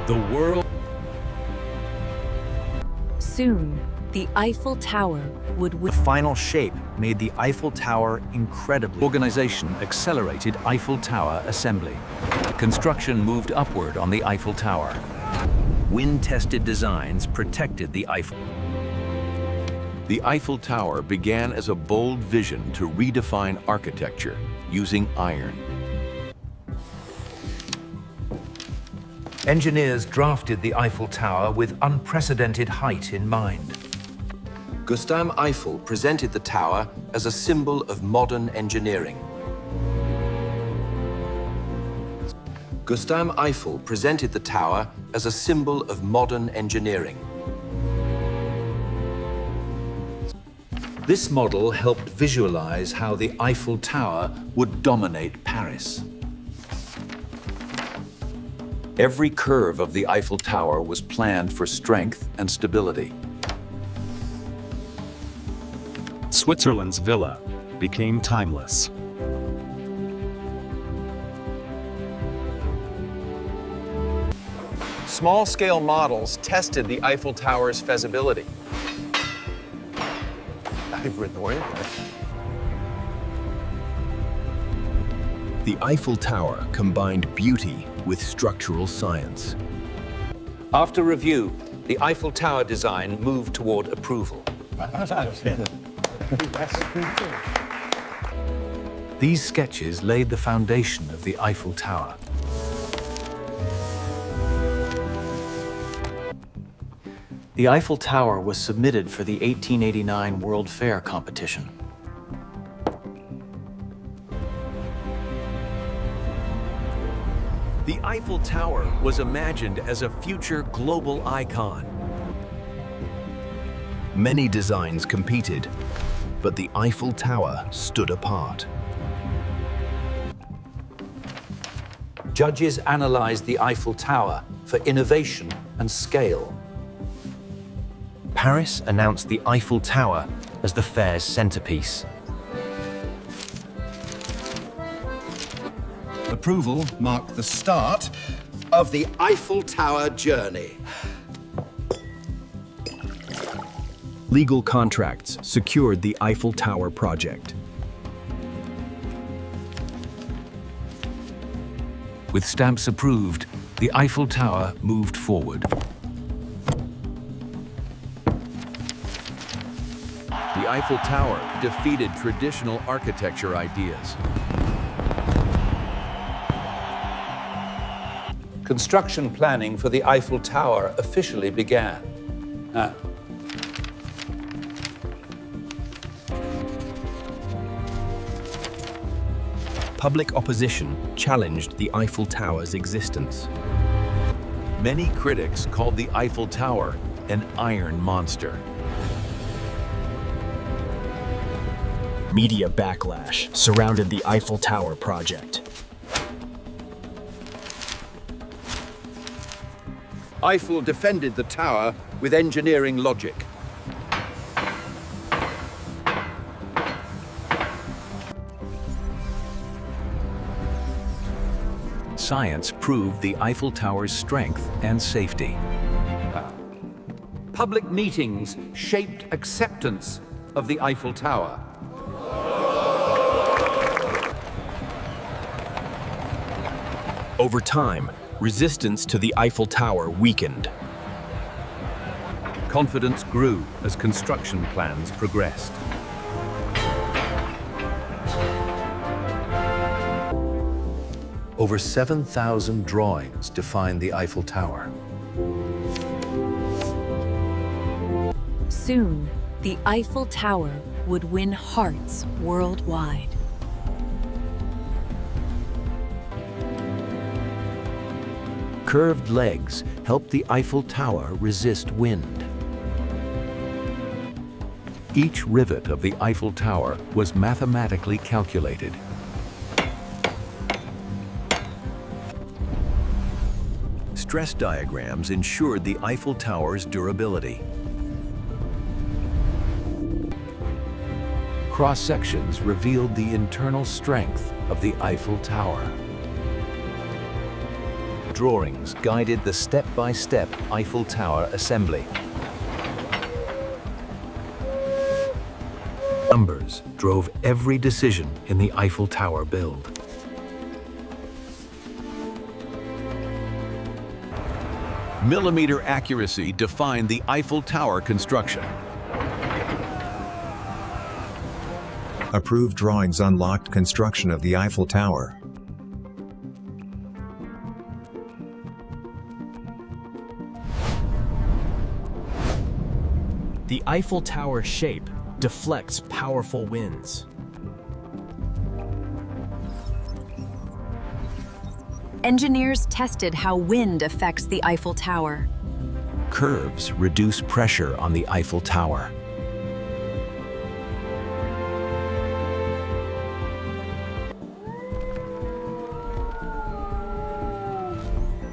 The world. Soon, the Eiffel Tower would The final shape made the Eiffel Tower incredibly. Organization accelerated Eiffel Tower assembly. Construction moved upward on the Eiffel Tower. Wind-tested designs protected the Eiffel. The Eiffel Tower began as a bold vision to redefine architecture using iron. Engineers drafted the Eiffel Tower with unprecedented height in mind. Gustav Eiffel presented the tower as a symbol of modern engineering. Gustav Eiffel presented the tower as a symbol of modern engineering. This model helped visualize how the Eiffel Tower would dominate Paris. Every curve of the Eiffel Tower was planned for strength and stability. Switzerland's villa became timeless. Small-scale models tested the Eiffel Tower's feasibility. I've written the word. The Eiffel Tower combined beauty with structural science. After review, the Eiffel Tower design moved toward approval. These sketches laid the foundation of the Eiffel Tower. The Eiffel Tower was submitted for the 1889 World Fair competition. The Eiffel Tower was imagined as a future global icon. Many designs competed, but the Eiffel Tower stood apart. Judges analyzed the Eiffel Tower for innovation and scale. Paris announced the Eiffel Tower as the fair's centerpiece. Approval marked the start of the Eiffel Tower journey. Legal contracts secured the Eiffel Tower project. With stamps approved, the Eiffel Tower moved forward. The Eiffel Tower defeated traditional architecture ideas. Construction planning for the Eiffel Tower officially began. Public opposition challenged the Eiffel Tower's existence. Many critics called the Eiffel Tower an iron monster. Media backlash surrounded the Eiffel Tower project. Eiffel defended the tower with engineering logic. Science proved the Eiffel Tower's strength and safety. Public meetings shaped acceptance of the Eiffel Tower. Over time, resistance to the Eiffel Tower weakened. Confidence grew as construction plans progressed. Over 7,000 drawings defined the Eiffel Tower. Soon, the Eiffel Tower would win hearts worldwide. Curved legs helped the Eiffel Tower resist wind. Each rivet of the Eiffel Tower was mathematically calculated. Stress diagrams ensured the Eiffel Tower's durability. Cross-sections revealed the internal strength of the Eiffel Tower. drawings guided the step-by-step Eiffel Tower assembly. Numbers drove every decision in the Eiffel Tower build. Millimeter accuracy defined the Eiffel Tower construction. Approved drawings unlocked construction of the Eiffel Tower. The Eiffel Tower shape deflects powerful winds. Engineers tested how wind affects the Eiffel Tower. Curves reduce pressure on the Eiffel Tower.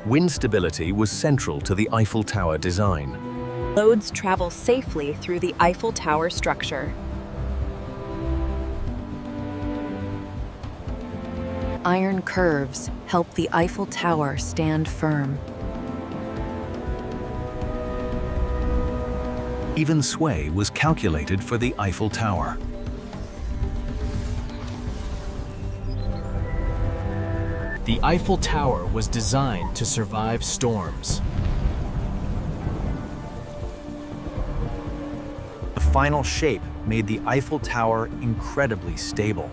Wind stability was central to the Eiffel Tower design. Loads travel safely through the Eiffel Tower structure. Iron curves help the Eiffel Tower stand firm. Even sway was calculated for the Eiffel Tower. The Eiffel Tower was designed to survive storms. The final shape made the Eiffel Tower incredibly stable.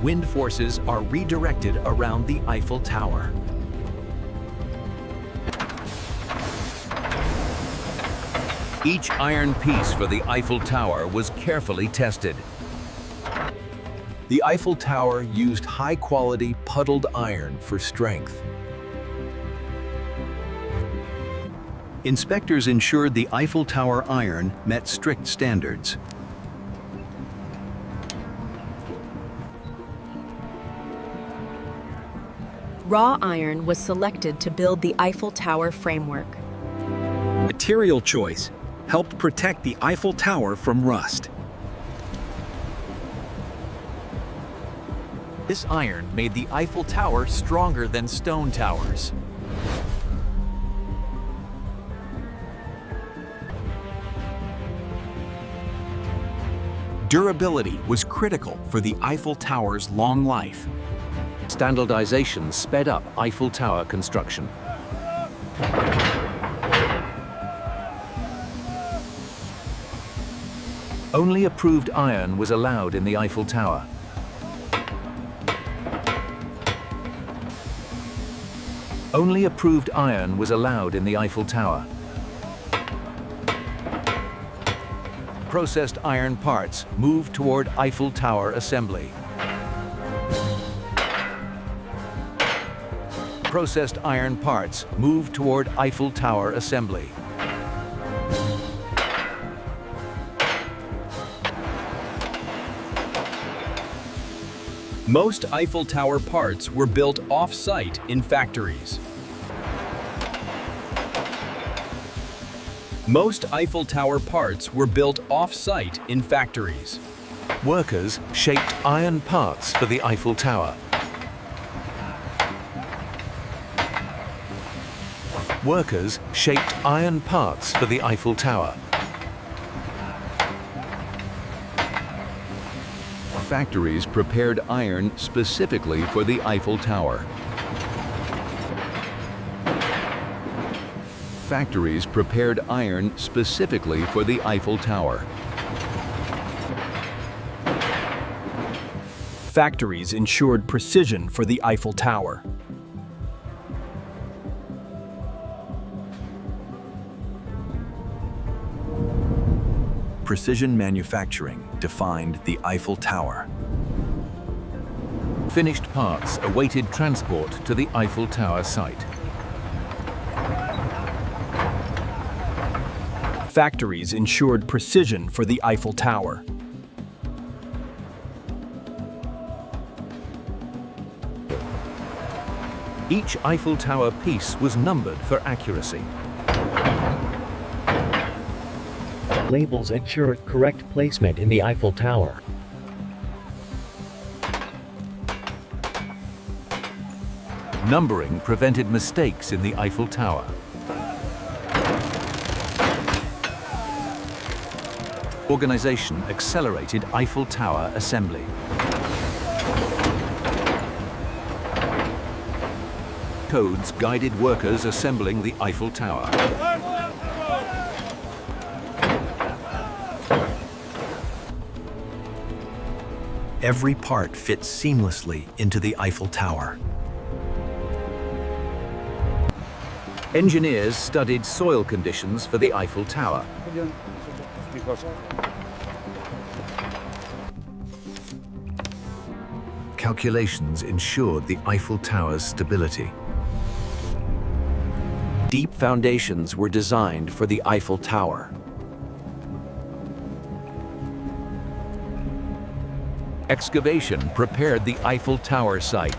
Wind forces are redirected around the Eiffel Tower. Each iron piece for the Eiffel Tower was carefully tested. The Eiffel Tower used high-quality puddled iron for strength. Inspectors ensured the Eiffel Tower iron met strict standards. Raw iron was selected to build the Eiffel Tower framework. Material choice helped protect the Eiffel Tower from rust. This iron made the Eiffel Tower stronger than stone towers. Durability was critical for the Eiffel Tower's long life. Standardization sped up Eiffel Tower construction. Only approved iron was allowed in the Eiffel Tower. Only approved iron was allowed in the Eiffel Tower. Processed iron parts moved toward Eiffel Tower assembly. Processed iron parts moved toward Eiffel Tower assembly. Most Eiffel Tower parts were built off-site in factories. Most Eiffel Tower parts were built off-site in factories. Workers shaped iron parts for the Eiffel Tower. Workers shaped iron parts for the Eiffel Tower. Factories prepared iron specifically for the Eiffel Tower. Factories prepared iron specifically for the Eiffel Tower. Factories ensured precision for the Eiffel Tower. Precision manufacturing defined the Eiffel Tower. Finished parts awaited transport to the Eiffel Tower site. Factories ensured precision for the Eiffel Tower. Each Eiffel Tower piece was numbered for accuracy. Labels ensured correct placement in the Eiffel Tower. Numbering prevented mistakes in the Eiffel Tower. Organization accelerated Eiffel Tower assembly. Codes guided workers assembling the Eiffel Tower. Every part fits seamlessly into the Eiffel Tower. Engineers studied soil conditions for the Eiffel Tower. Calculations ensured the Eiffel Tower's stability. Deep foundations were designed for the Eiffel Tower. Excavation prepared the Eiffel Tower site.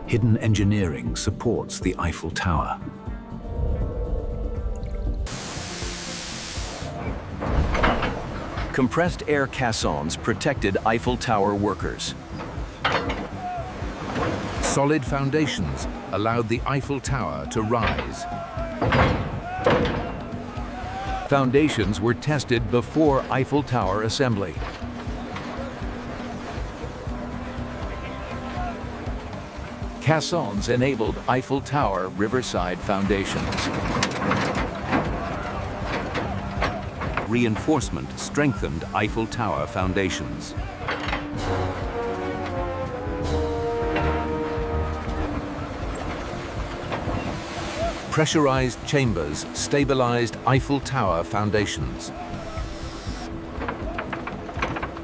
Hidden engineering supports the Eiffel Tower. Compressed air caissons protected Eiffel Tower workers. Solid foundations allowed the Eiffel Tower to rise. Foundations were tested before Eiffel Tower assembly. Caissons enabled Eiffel Tower riverside foundations. Reinforcement strengthened Eiffel Tower foundations. Pressurized chambers stabilized Eiffel Tower foundations.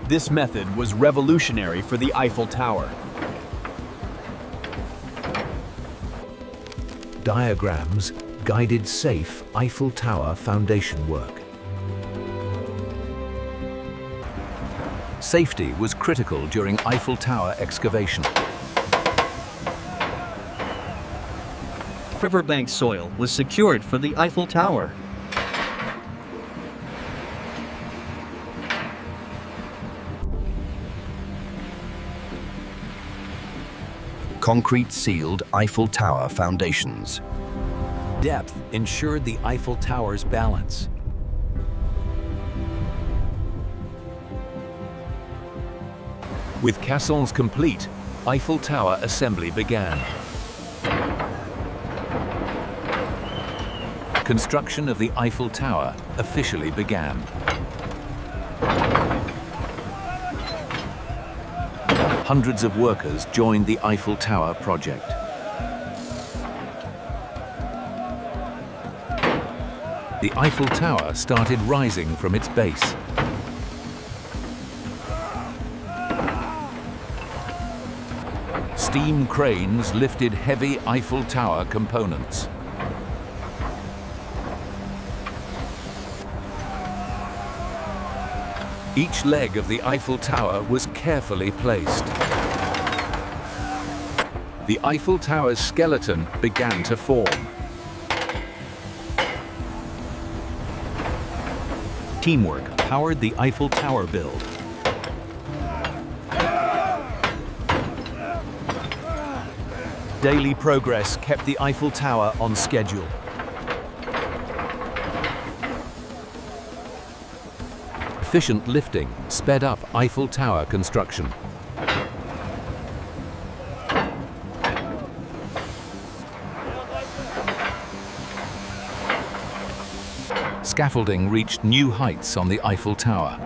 This method was revolutionary for the Eiffel Tower. Diagrams guided safe Eiffel Tower foundation work. Safety was critical during Eiffel Tower excavation. Riverbank soil was secured for the Eiffel Tower. Concrete sealed Eiffel Tower foundations. Depth ensured the Eiffel Tower's balance. With caissons complete, Eiffel Tower assembly began. Construction of the Eiffel Tower officially began. Hundreds of workers joined the Eiffel Tower project. The Eiffel Tower started rising from its base. Steam cranes lifted heavy Eiffel Tower components. Each leg of the Eiffel Tower was carefully placed. The Eiffel Tower's skeleton began to form. Teamwork powered the Eiffel Tower build. Daily progress kept the Eiffel Tower on schedule. Efficient lifting sped up Eiffel Tower construction. Scaffolding reached new heights on the Eiffel Tower.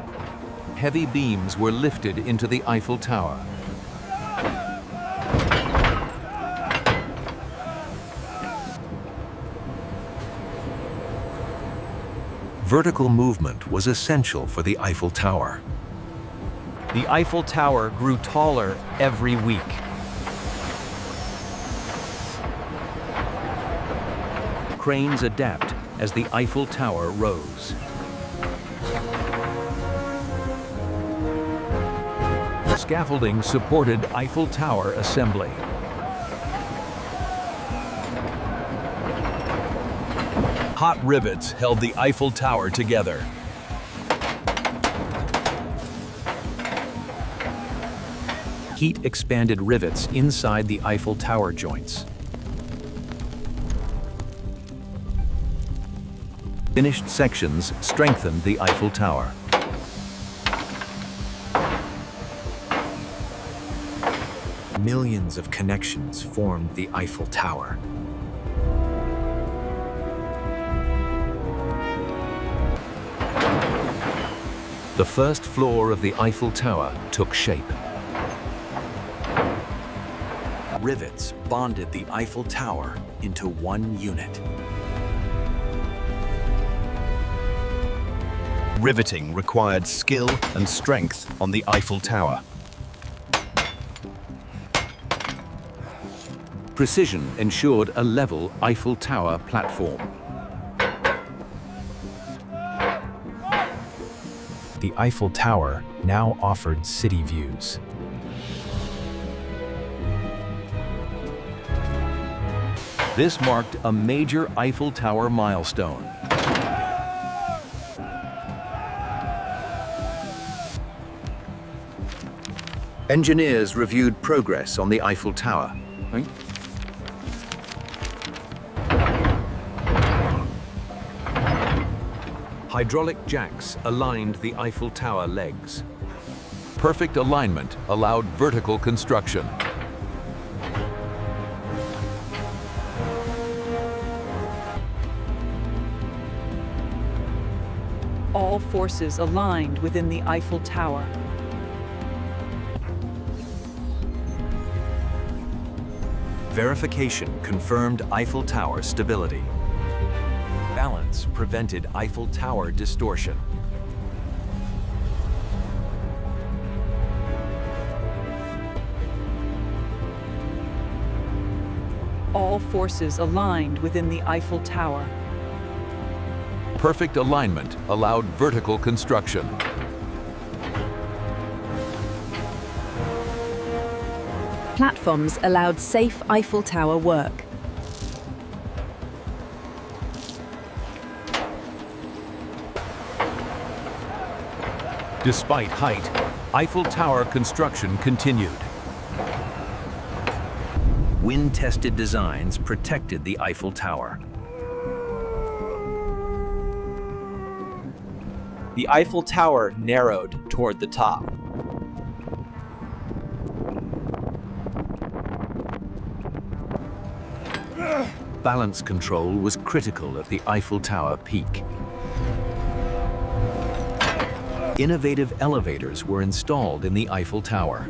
Heavy beams were lifted into the Eiffel Tower. Vertical movement was essential for the Eiffel Tower. The Eiffel Tower grew taller every week. Cranes adapt as the Eiffel Tower rose. Scaffolding supported Eiffel Tower assembly. Hot rivets held the Eiffel Tower together. heat-expanded rivets inside the Eiffel Tower joints. Finished sections strengthened the Eiffel Tower. Millions of connections formed the Eiffel Tower. The first floor of the Eiffel Tower took shape. Rivets bonded the Eiffel Tower into one unit. Riveting required skill and strength on the Eiffel Tower. Precision ensured a level Eiffel Tower platform. The Eiffel Tower now offered city views. This marked a major Eiffel Tower milestone. Engineers reviewed progress on the Eiffel Tower. Hydraulic jacks aligned the Eiffel Tower legs. Perfect alignment allowed vertical construction. All forces aligned within the Eiffel Tower. Verification confirmed Eiffel Tower stability. Balance prevented Eiffel Tower distortion. All forces aligned within the Eiffel Tower. Perfect alignment allowed vertical construction. Platforms allowed safe Eiffel Tower work. Despite height, Eiffel Tower construction continued. Wind-tested designs protected the Eiffel Tower. The Eiffel Tower narrowed toward the top. Balance control was critical at the Eiffel Tower peak. Innovative elevators were installed in the Eiffel Tower.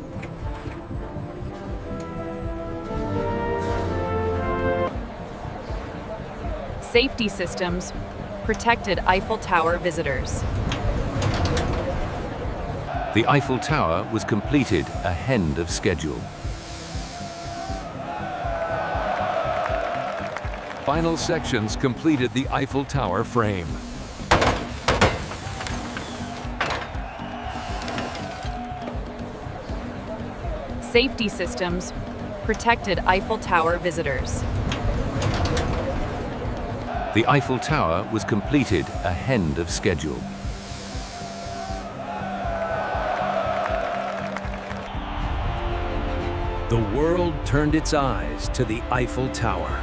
Safety systems protected Eiffel Tower visitors. The Eiffel Tower was completed ahead of schedule. Final sections completed the Eiffel Tower frame. Safety systems protected Eiffel Tower visitors. The Eiffel Tower was completed ahead of schedule. The world turned its eyes to the Eiffel Tower.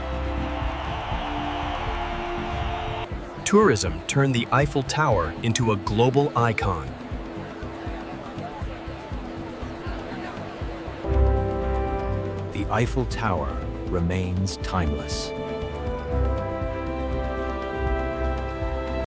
Tourism turned the Eiffel Tower into a global icon. The Eiffel Tower remains timeless.